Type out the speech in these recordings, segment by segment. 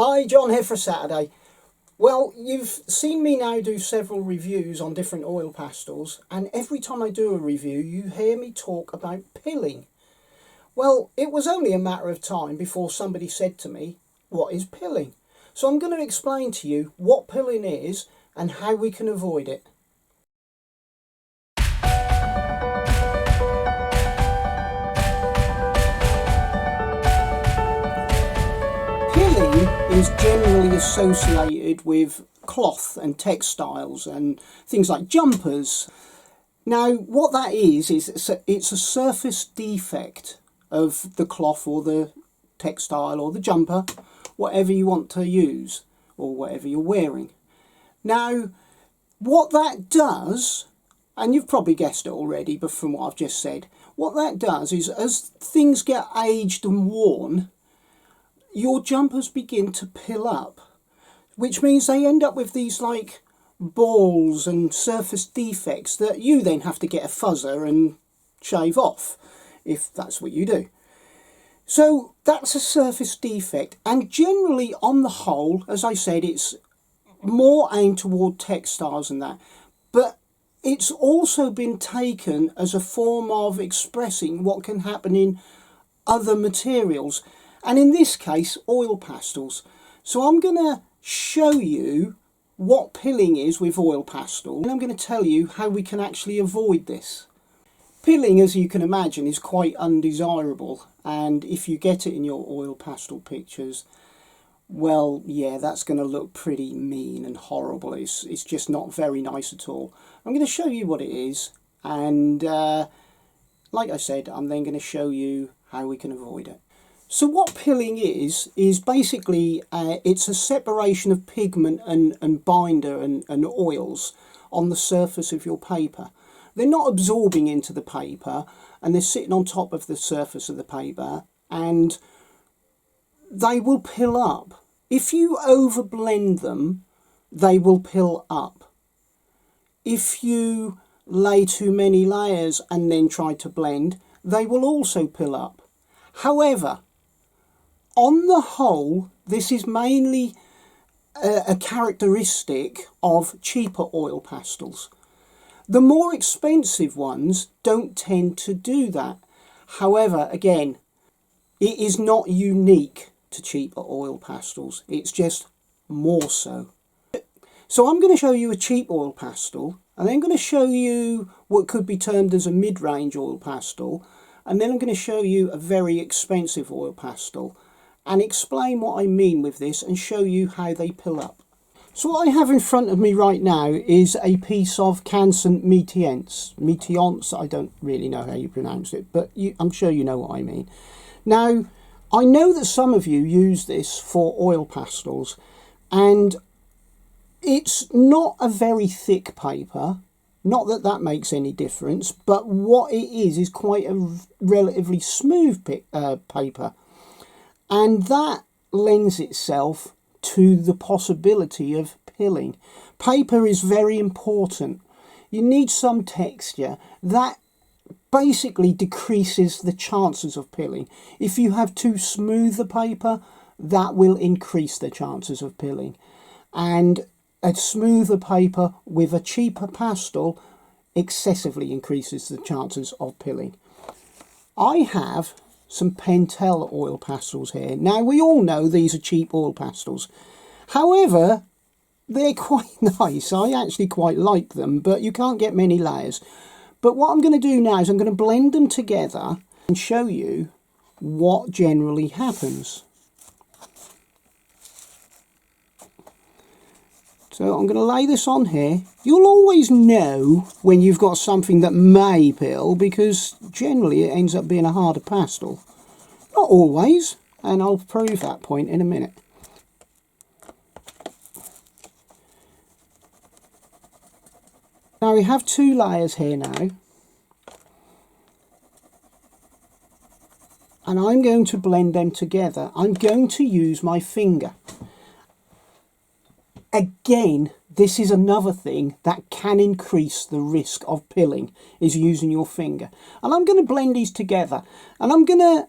Hi, John here for Saturday. Well, you've seen me now do several reviews on different oil pastels, and every time I do a review you hear me talk about pilling. Well, it was only a matter of time before somebody said to me, what is pilling? So I'm going to explain to you what pilling is and how we can avoid it. Pilling is generally associated with cloth and textiles and things like jumpers. Now, what that is it's a surface defect of the cloth or the textile or the jumper, whatever you want to use or whatever you're wearing. Now, what that does, and you've probably guessed it already, but from what I've just said, what that does is as things get aged and worn, your jumpers begin to pill up, which means they end up with these like balls and surface defects that you then have to get a fuzzer and shave off, if that's what you do. So that's a surface defect, and generally on the whole, as I said, it's more aimed toward textiles and that, but it's also been taken as a form of expressing what can happen in other materials, and in this case oil pastels. So I'm going to show you what pilling is with oil pastel, and I'm going to tell you how we can actually avoid this. Pilling, as you can imagine, is quite undesirable, and if you get it in your oil pastel pictures, well, yeah, that's going to look pretty mean and horrible. It's just not very nice at all. I'm going to show you what it is, and like I said, I'm then going to show you how we can avoid it. So what pilling is basically it's a separation of pigment and binder and oils on the surface of your paper. They're not absorbing into the paper, and they're sitting on top of the surface of the paper, and they will pill up. If you overblend them, they will pill up. If you lay too many layers and then try to blend, they will also pill up. However, on the whole, this is mainly a characteristic of cheaper oil pastels. The more expensive ones don't tend to do that. However, again, it is not unique to cheaper oil pastels. It's just more so. So I'm going to show you a cheap oil pastel, and then I'm going to show you what could be termed as a mid-range oil pastel, and then I'm going to show you a very expensive oil pastel, and explain what I mean with this and show you how they pill up. So what I have in front of me right now is a piece of Canson Métillance. I don't really know how you pronounce it, but I'm sure you know what I mean. Now, I know that some of you use this for oil pastels, and it's not a very thick paper. Not that that makes any difference, but what it is quite a relatively smooth paper. And that lends itself to the possibility of pilling. Paper is very important. You need some texture. That basically decreases the chances of pilling. If you have too smooth a paper, that will increase the chances of pilling. And a smoother paper with a cheaper pastel excessively increases the chances of pilling. I have some Pastel oil pastels here. Now, we all know these are cheap oil pastels. However, they're quite nice. I actually quite like them, but you can't get many layers. But what I'm going to do now is I'm going to blend them together and show you what generally happens. So I'm going to lay this on here. You'll always know when you've got something that may pill, because generally it ends up being a harder pastel. Not always, and I'll prove that point in a minute. Now we have two layers here now. And I'm going to blend them together. I'm going to use my finger. Again, this is another thing that can increase the risk of pilling, is using your finger. And I'm going to blend these together, and I'm going to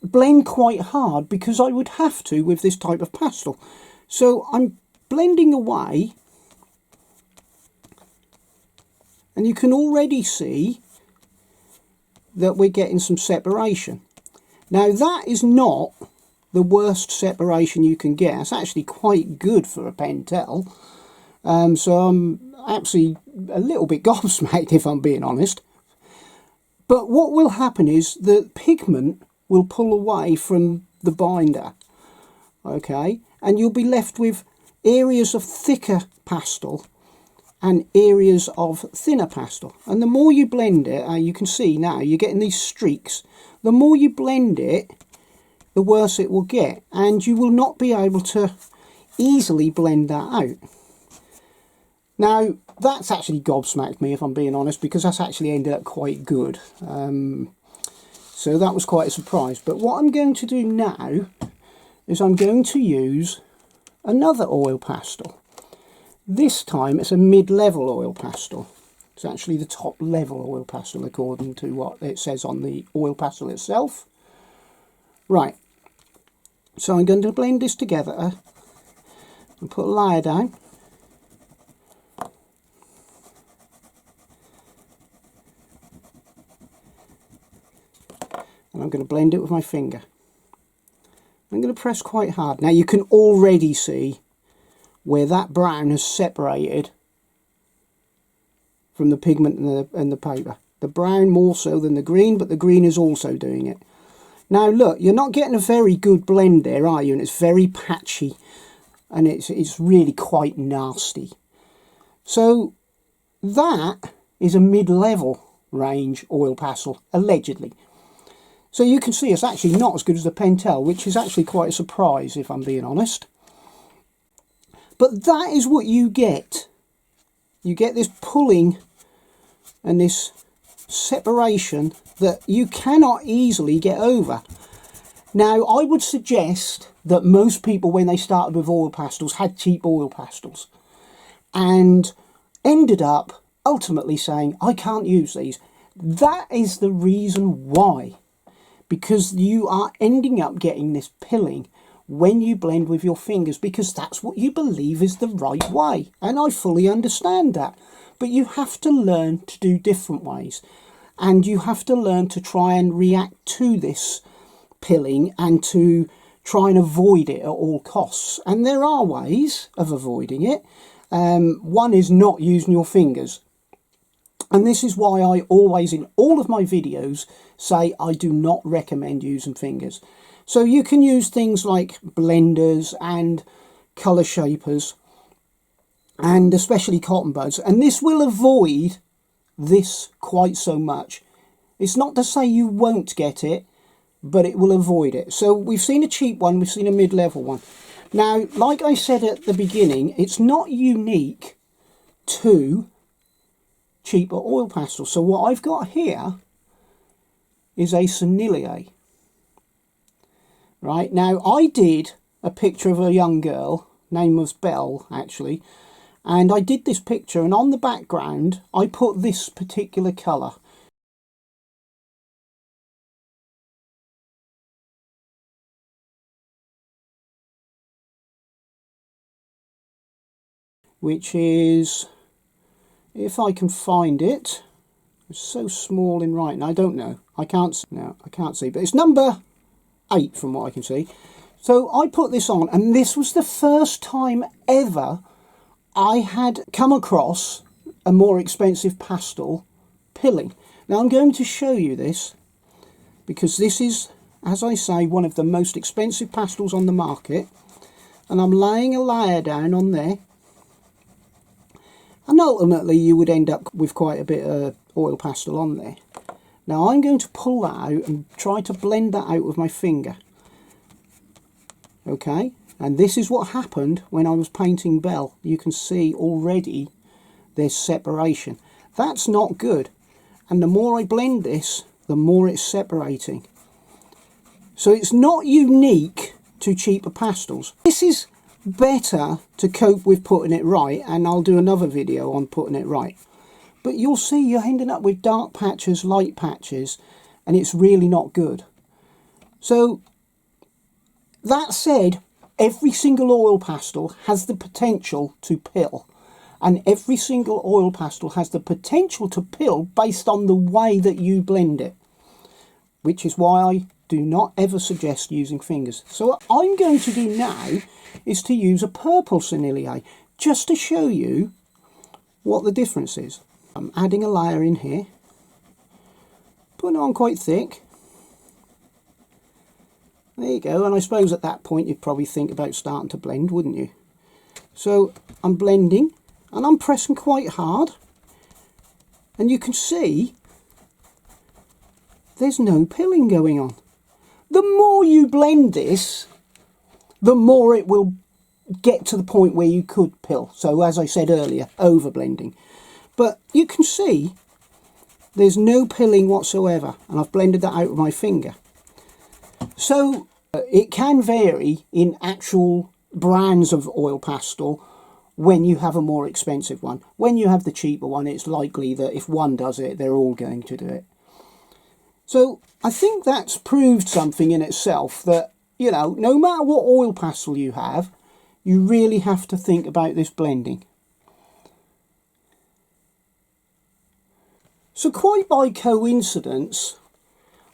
blend quite hard because I would have to with this type of pastel. So I'm blending away, and you can already see that we're getting some separation. Now that is not the worst separation you can get. It's actually quite good for a Pentel. So I'm actually a little bit gobsmacked, if I'm being honest. But what will happen is the pigment will pull away from the binder, okay, and you'll be left with areas of thicker pastel and areas of thinner pastel. And the more you blend it, you can see now you're getting these streaks. The more you blend it, the worse it will get, and you will not be able to easily blend that out. Now that's actually gobsmacked me, if I'm being honest, because that's actually ended up quite good. So that was quite a surprise. But what I'm going to do now is I'm going to use another oil pastel. This time it's a mid-level oil pastel. It's actually the top level oil pastel according to what it says on the oil pastel itself. Right, so I'm going to blend this together and put a layer down. And I'm going to blend it with my finger. I'm going to press quite hard. Now you can already see where that brown has separated from the pigment and the paper. The brown more so than the green, but the green is also doing it. Now look, you're not getting a very good blend there, are you? And it's very patchy, and it's really quite nasty. So that is a mid-level range oil pastel, allegedly. So you can see it's actually not as good as the Pentel, which is actually quite a surprise, if I'm being honest. But that is what you get. You get this pulling and this separation that you cannot easily get over. Now, I would suggest that most people, when they started with oil pastels, had cheap oil pastels and ended up ultimately saying, I can't use these. That is the reason why. Because you are ending up getting this pilling when you blend with your fingers, because that's what you believe is the right way. And I fully understand that. But you have to learn to do different ways. And you have to learn to try and react to this pilling and to try and avoid it at all costs. And there are ways of avoiding it. One is not using your fingers. And this is why I always, in all of my videos, say I do not recommend using fingers. So you can use things like blenders and colour shapers, and especially cotton buds. And this will avoid this quite so much. It's not to say you won't get it, but it will avoid it. So we've seen a cheap one, we've seen a mid-level one. Now, like I said at the beginning, it's not unique to cheaper oil pastels. So what I've got here is a Sennelier. Right, now I did a picture of a young girl, name was Belle actually, and I did this picture, and on the background I put this particular colour. Which is, if I can find it, it's so small in writing, I don't know, I can't see, but it's number 8 from what I can see. So I put this on, and this was the first time ever I had come across a more expensive pastel pilling. Now I'm going to show you this, because this is, as I say, one of the most expensive pastels on the market, and I'm laying a layer down on there, and ultimately you would end up with quite a bit of oil pastel on there. Now I'm going to pull that out and try to blend that out with my finger. Okay, and this is what happened when I was painting Belle. You can see already there's separation. That's not good. And the more I blend this, the more it's separating. So it's not unique to cheaper pastels. This is better to cope with putting it right, and I'll do another video on putting it right. But you'll see you're ending up with dark patches, light patches, and it's really not good. So that said, every single oil pastel has the potential to pill. And every single oil pastel has the potential to pill based on the way that you blend it. Which is why I do not ever suggest using fingers. So what I'm going to do now is to use a purple sennelier, just to show you what the difference is. I'm adding a layer in here, putting it on quite thick. There you go, and I suppose at that point you'd probably think about starting to blend, wouldn't you? So I'm blending, and I'm pressing quite hard, and you can see there's no pilling going on. The more you blend this, the more it will get to the point where you could pill. So as I said earlier, over blending. But you can see there's no pilling whatsoever, and I've blended that out with my finger. So it can vary in actual brands of oil pastel when you have a more expensive one. When you have the cheaper one, it's likely that if one does it, they're all going to do it. So I think that's proved something in itself, that, you know, no matter what oil pastel you have, you really have to think about this blending. So quite by coincidence,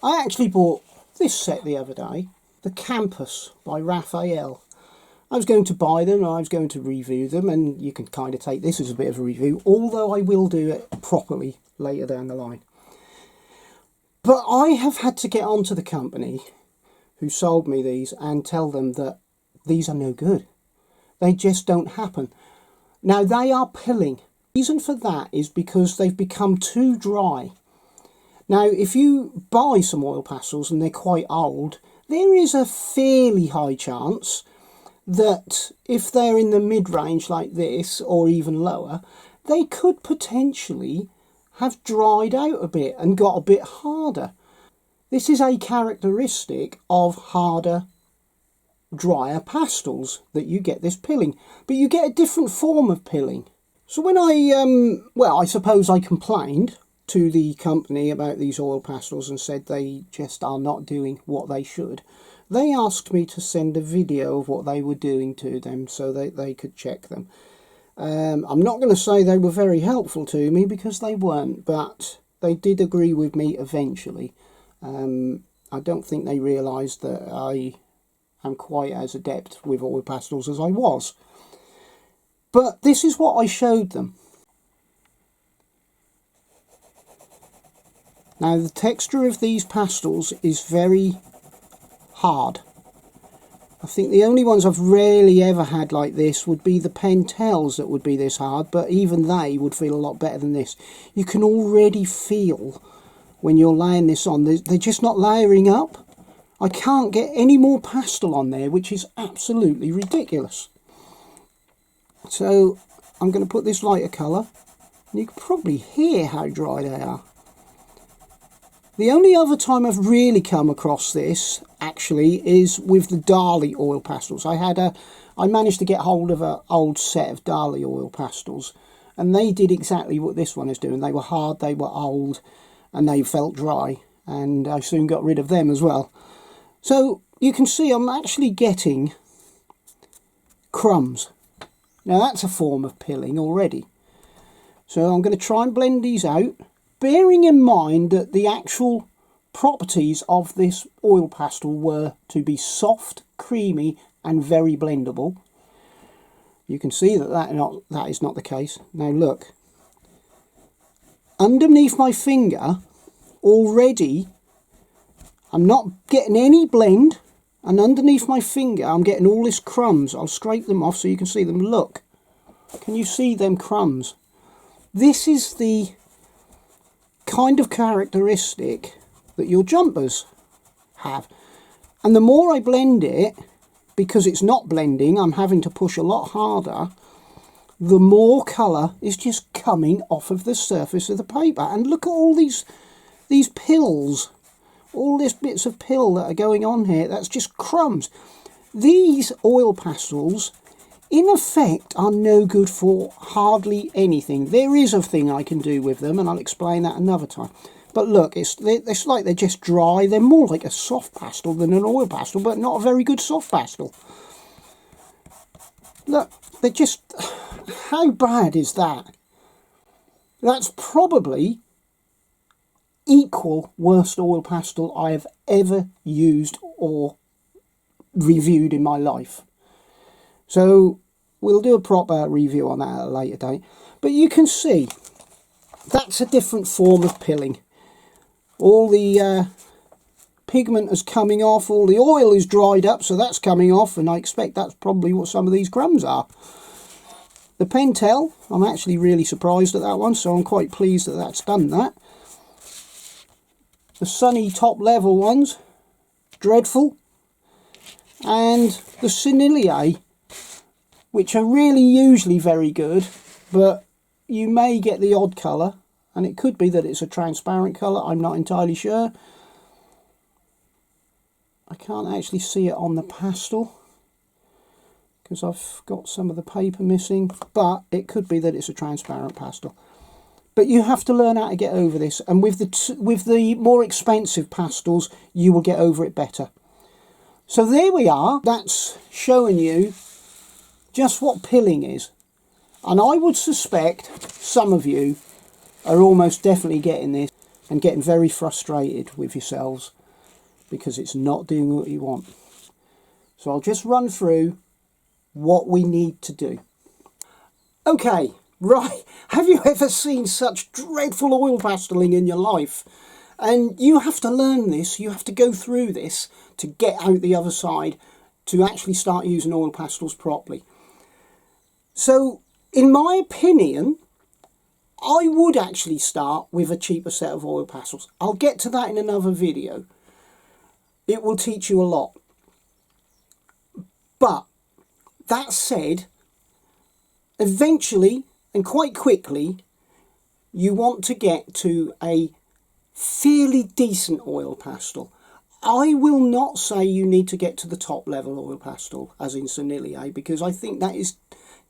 I actually bought this set the other day, the Campus by Raphael. I was going to buy them, I was going to review them, and you can kind of take this as a bit of a review, although I will do it properly later down the line. But I have had to get onto the company who sold me these and tell them that these are no good. They just don't happen. Now, they are pilling. The reason for that is because they've become too dry. Now, if you buy some oil pastels and they're quite old, there is a fairly high chance that if they're in the mid-range like this, or even lower, they could potentially have dried out a bit and got a bit harder. This is a characteristic of harder, drier pastels, that you get this pilling. But you get a different form of pilling. So when I suppose I complained to the company about these oil pastels and said they just are not doing what they should, they asked me to send a video of what they were doing to them so that they could check them. I'm not going to say they were very helpful to me, because they weren't, but they did agree with me eventually. I don't think they realised that I am quite as adept with oil pastels as I was. But this is what I showed them. Now, the texture of these pastels is very hard. I think the only ones I've rarely ever had like this would be the Pastels that would be this hard, but even they would feel a lot better than this. You can already feel when you're laying this on, they're just not layering up. I can't get any more pastel on there, which is absolutely ridiculous. So I'm going to put this lighter colour, and you can probably hear how dry they are. The only other time I've really come across this, actually, is with the Dali oil pastels. I managed to get hold of an old set of Dali oil pastels, and they did exactly what this one is doing. They were hard, they were old, and they felt dry, and I soon got rid of them as well. So you can see I'm actually getting crumbs. Now that's a form of pilling already. So I'm going to try and blend these out, bearing in mind that the actual properties of this oil pastel were to be soft, creamy and very blendable. You can see that that is not the case. Now look, underneath my finger already I'm not getting any blend, and underneath my finger I'm getting all this crumbs. I'll scrape them off so you can see them. Look, can you see them crumbs? This is the kind of characteristic that your jumpers have, and the more I blend it, because it's not blending, I'm having to push a lot harder, the more colour is just coming off of the surface of the paper. And look at all these pills, all these bits of pill that are going on here. That's just crumbs. These oil pastels in effect are no good for hardly anything. There is a thing I can do with them, and I'll explain that another time. But look, it's like they're just dry. They're more like a soft pastel than an oil pastel, but not a very good soft pastel. Look, they're just... How bad is that? That's probably equal worst oil pastel I have ever used or reviewed in my life. So we'll do a proper review on that at a later date. But you can see that's a different form of pilling. All the pigment is coming off, all the oil is dried up, so that's coming off, and I expect that's probably what some of these crumbs are. The Pastel, I'm actually really surprised at that one, so I'm quite pleased that that's done that. The sunny top level ones, dreadful. And the Sennelier, which are really usually very good, but you may get the odd colour, and it could be that it's a transparent colour, I'm not entirely sure. I can't actually see it on the pastel because I've got some of the paper missing, but it could be that it's a transparent pastel. But you have to learn how to get over this, and with the more expensive pastels you will get over it better. So there we are. That's showing you just what pilling is. And I would suspect some of you are almost definitely getting this and getting very frustrated with yourselves because it's not doing what you want. So I'll just run through what we need to do. Okay, right. Have you ever seen such dreadful oil pasteling in your life? And you have to learn this, you have to go through this to get out the other side to actually start using oil pastels properly. So, in my opinion, I would actually start with a cheaper set of oil pastels. I'll get to that in another video. It will teach you a lot. But, that said, eventually and quite quickly, you want to get to a fairly decent oil pastel. I will not say you need to get to the top level oil pastel, as in Sennelier, because I think that is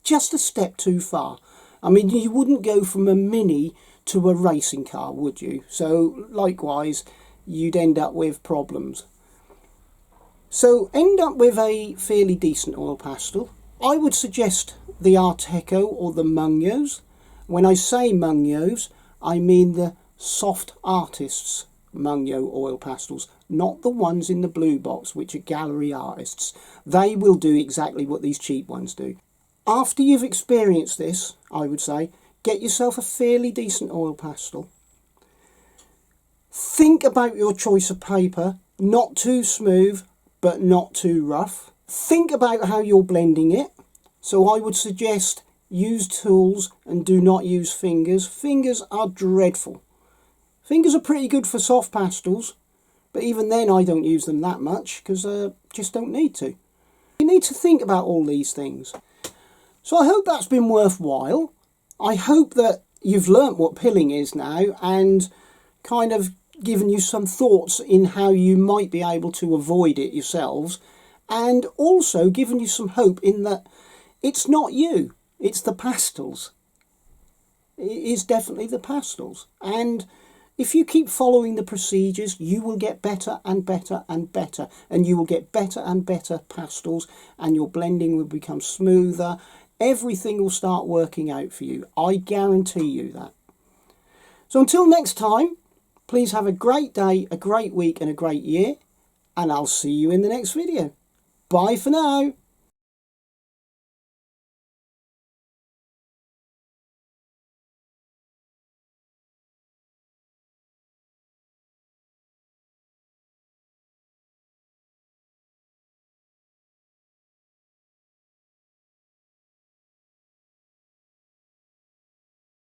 just a step too far. I mean, you wouldn't go from a mini to a racing car, would you? So, likewise, you'd end up with problems. So, end up with a fairly decent oil pastel. I would suggest the Arteco or the Mungos. When I say Mungos, I mean the Soft Artists Mungyo oil pastels, not the ones in the blue box, which are gallery artists. They will do exactly what these cheap ones do. After you've experienced this, I would say, get yourself a fairly decent oil pastel. Think about your choice of paper, not too smooth, but not too rough. Think about how you're blending it. So I would suggest use tools and do not use fingers. Fingers are dreadful. Fingers are pretty good for soft pastels, but even then I don't use them that much because I just don't need to. You need to think about all these things. So I hope that's been worthwhile. I hope that you've learnt what pilling is now and kind of given you some thoughts in how you might be able to avoid it yourselves, and also given you some hope in that it's not you, it's the pastels. It is definitely the pastels. And if you keep following the procedures, you will get better and better and better, and you will get better and better pastels, and your blending will become smoother. Everything will start working out for you. I guarantee you that. So until next time, please have a great day, a great week and a great year, and I'll see you in the next video. Bye for now.